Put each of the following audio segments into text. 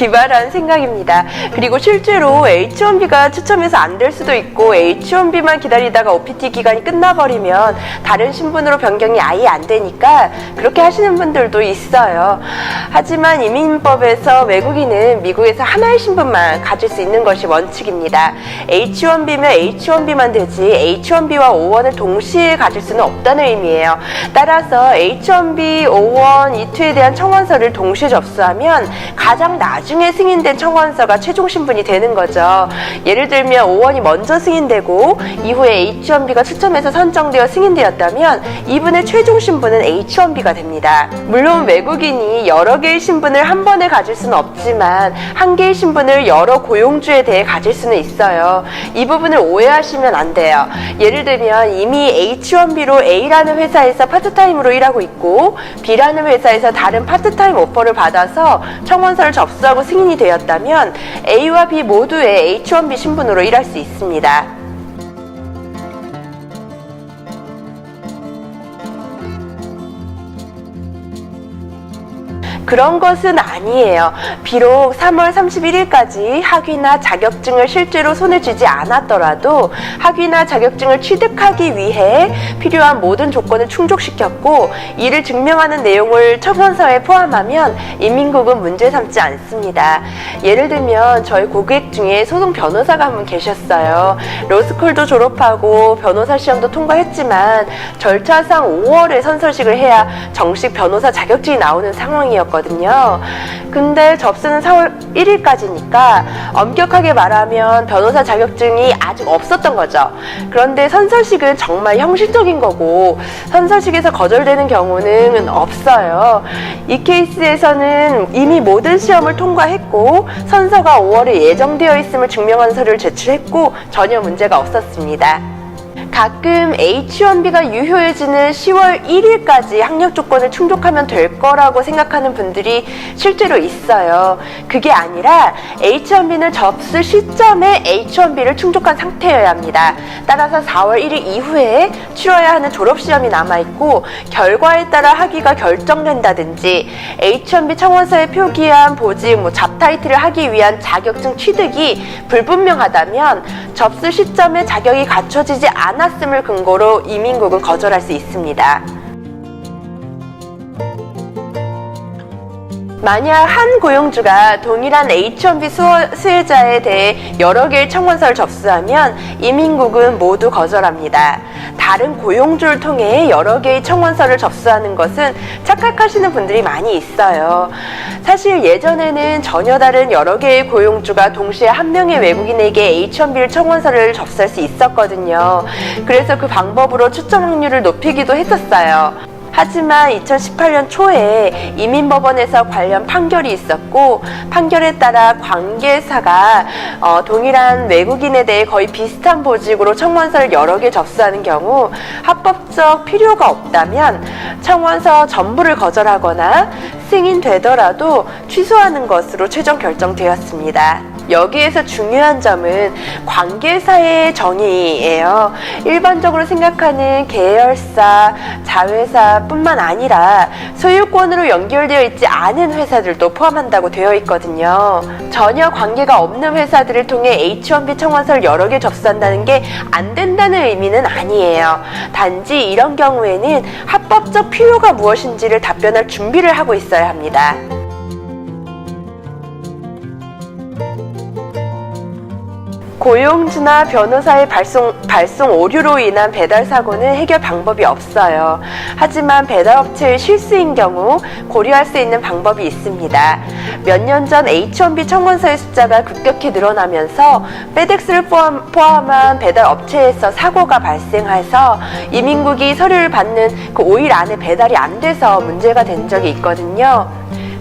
기발한 생각입니다. 그리고 실제로 H1B가 추첨해서 안 될 수도 있고 H1B만 기다리다가 OPT 기간이 끝나버리면 다른 신분으로 변경이 아예 안 되니까 그렇게 하시는 분들도 있어요. 하지만 이민법에서 외국인은 미국에서 하나의 신분만 가질 수 있는 것이 원칙입니다. H1B면 H1B만 되지 H1B와 O1을 동시에 가질 수는 없다는 의미예요. 따라서 H1B, O1, E2에 대한 청원서를 동시에 접수하면 가장 나중에 승인된 청원서가 최종 신분이 되는 거죠. 예를 들면 O1이 먼저 승인되고 이후에 H1B가 추첨해서 선정되어 승인되었다면 이분의 최종 신분은 H1B가 됩니다. 물론 외국인이 여러 개의 신분을 한 번에 가질 수는 없지만 한 개의 신분을 여러 고용주에 대해 가질 수는 있어요. 이 부분을 오해하시면 안 돼요. 예를 들면 이미 H1B로 A라는 회사에서 파트타임으로 일하고 있고 B라는 회사에서 다른 파트타임 오퍼를 받아서 청원서를 접수하고 승인이 되었다면 A와 B 모두의 H1B 신분으로 일할 수 있습니다. 그런 것은 아니에요. 비록 3월 31일까지 학위나 자격증을 실제로 손에 쥐지 않았더라도 학위나 자격증을 취득하기 위해 필요한 모든 조건을 충족시켰고 이를 증명하는 내용을 청원서에 포함하면 인민국은 문제 삼지 않습니다. 예를 들면 저희 고객 중에 소송 변호사가 한 분 계셨어요. 로스쿨도 졸업하고 변호사 시험도 통과했지만 절차상 5월에 선서식을 해야 정식 변호사 자격증이 나오는 상황이었거든요. 근데 접수는 4월 1일까지니까 엄격하게 말하면 변호사 자격증이 아직 없었던 거죠. 그런데 선서식은 정말 형식적인 거고 선서식에서 거절되는 경우는 없어요. 이 케이스에서는 이미 모든 시험을 통과했고 선서가 5월에 예정되어 있음을 증명하는 서류를 제출했고 전혀 문제가 없었습니다. 가끔 H1B가 유효해지는 10월 1일까지 학력 조건을 충족하면 될 거라고 생각하는 분들이 실제로 있어요. 그게 아니라 H1B는 접수 시점에 H1B를 충족한 상태여야 합니다. 따라서 4월 1일 이후에 치러야 하는 졸업시험이 남아있고 결과에 따라 학위가 결정된다든지 H1B 청원서에 표기한 보직, 잡타이틀을 하기 위한 자격증 취득이 불분명하다면 접수 시점에 자격이 갖춰지지 않았음을 근거로 이민국은 거절할 수 있습니다. 만약 한 고용주가 동일한 H1B 수혜자에 대해 여러 개의 청원서를 접수하면 이민국은 모두 거절합니다. 다른 고용주를 통해 여러 개의 청원서를 접수하는 것은 착각하시는 분들이 많이 있어요. 사실 예전에는 전혀 다른 여러 개의 고용주가 동시에 한 명의 외국인에게 H1B 청원서를 접수할 수 있었거든요. 그래서 그 방법으로 추첨 확률을 높이기도 했었어요. 하지만 2018년 초에 이민법원에서 관련 판결이 있었고 판결에 따라 관계사가 동일한 외국인에 대해 거의 비슷한 보직으로 청원서를 여러 개 접수하는 경우 합법적 필요가 없다면 청원서 전부를 거절하거나 승인되더라도 취소하는 것으로 최종 결정되었습니다. 여기에서 중요한 점은 관계사의 정의예요. 일반적으로 생각하는 계열사, 자회사 뿐만 아니라 소유권으로 연결되어 있지 않은 회사들도 포함한다고 되어 있거든요. 전혀 관계가 없는 회사들을 통해 H1B 청원서를 여러 개 접수한다는 게 안 된다는 의미는 아니에요. 단지 이런 경우에는 합법적 필요가 무엇인지를 답변할 준비를 하고 있어야 합니다. 고용주나 변호사의 발송 오류로 인한 배달 사고는 해결 방법이 없어요. 하지만 배달업체의 실수인 경우 고려할 수 있는 방법이 있습니다. 몇 년 전 H1B 청원서의 숫자가 급격히 늘어나면서 페덱스를 포함한 배달업체에서 사고가 발생해서 이민국이 서류를 받는 그 5일 안에 배달이 안 돼서 문제가 된 적이 있거든요.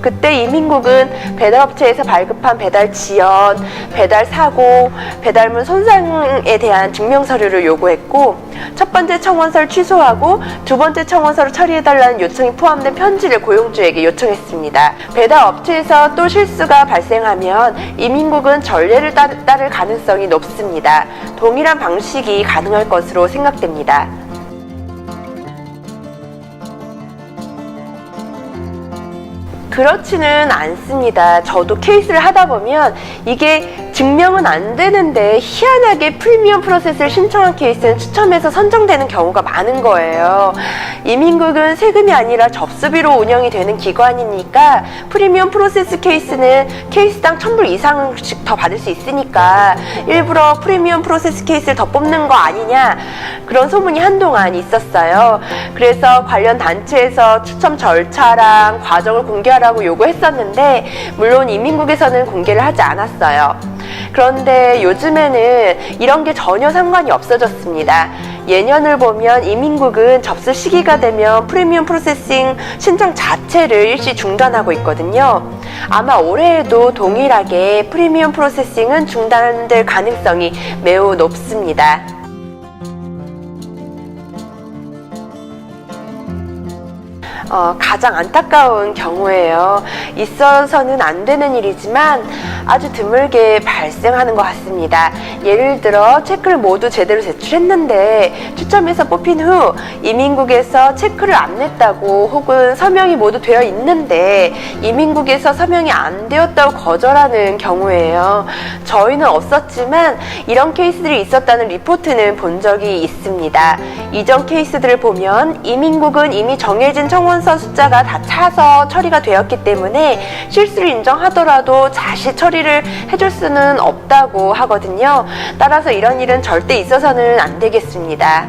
그때 이민국은 배달업체에서 발급한 배달 지연, 배달 사고, 배달물 손상에 대한 증명서류를 요구했고 첫 번째 청원서를 취소하고 두 번째 청원서를 처리해달라는 요청이 포함된 편지를 고용주에게 요청했습니다. 배달업체에서 또 실수가 발생하면 이민국은 전례를 따를 가능성이 높습니다. 동일한 방식이 가능할 것으로 생각됩니다. 그렇지는 않습니다. 저도 케이스를 하다 보면 이게 증명은 안 되는데 희한하게 프리미엄 프로세스를 신청한 케이스는 추첨해서 선정되는 경우가 많은 거예요. 이민국은 세금이 아니라 접수비로 운영이 되는 기관이니까 프리미엄 프로세스 케이스는 케이스당 1,000불 이상씩 더 받을 수 있으니까 일부러 프리미엄 프로세스 케이스를 더 뽑는 거 아니냐, 그런 소문이 한동안 있었어요. 그래서 관련 단체에서 추첨 절차랑 과정을 공개하라고 요구했었는데 물론 이민국에서는 공개를 하지 않았어요. 그런데 요즘에는 이런 게 전혀 상관이 없어졌습니다. 예년을 보면 이민국은 접수 시기가 되면 프리미엄 프로세싱 신청 자체를 일시 중단하고 있거든요. 아마 올해에도 동일하게 프리미엄 프로세싱은 중단될 가능성이 매우 높습니다. 가장 안타까운 경우예요. 있어서는 안 되는 일이지만 아주 드물게 발생하는 것 같습니다. 예를 들어 체크를 모두 제대로 제출했는데 추첨해서 뽑힌 후 이민국에서 체크를 안 냈다고, 혹은 서명이 모두 되어 있는데 이민국에서 서명이 안 되었다고 거절하는 경우예요. 저희는 없었지만 이런 케이스들이 있었다는 리포트는 본 적이 있습니다. 이전 케이스들을 보면 이민국은 이미 정해진 청원서 숫자가 다 차서 처리가 되었기 때문에 실수를 인정하더라도 다시 처리를 해줄 수는 없다고 하거든요. 따라서 이런 일은 절대 있어서는 안 되겠습니다.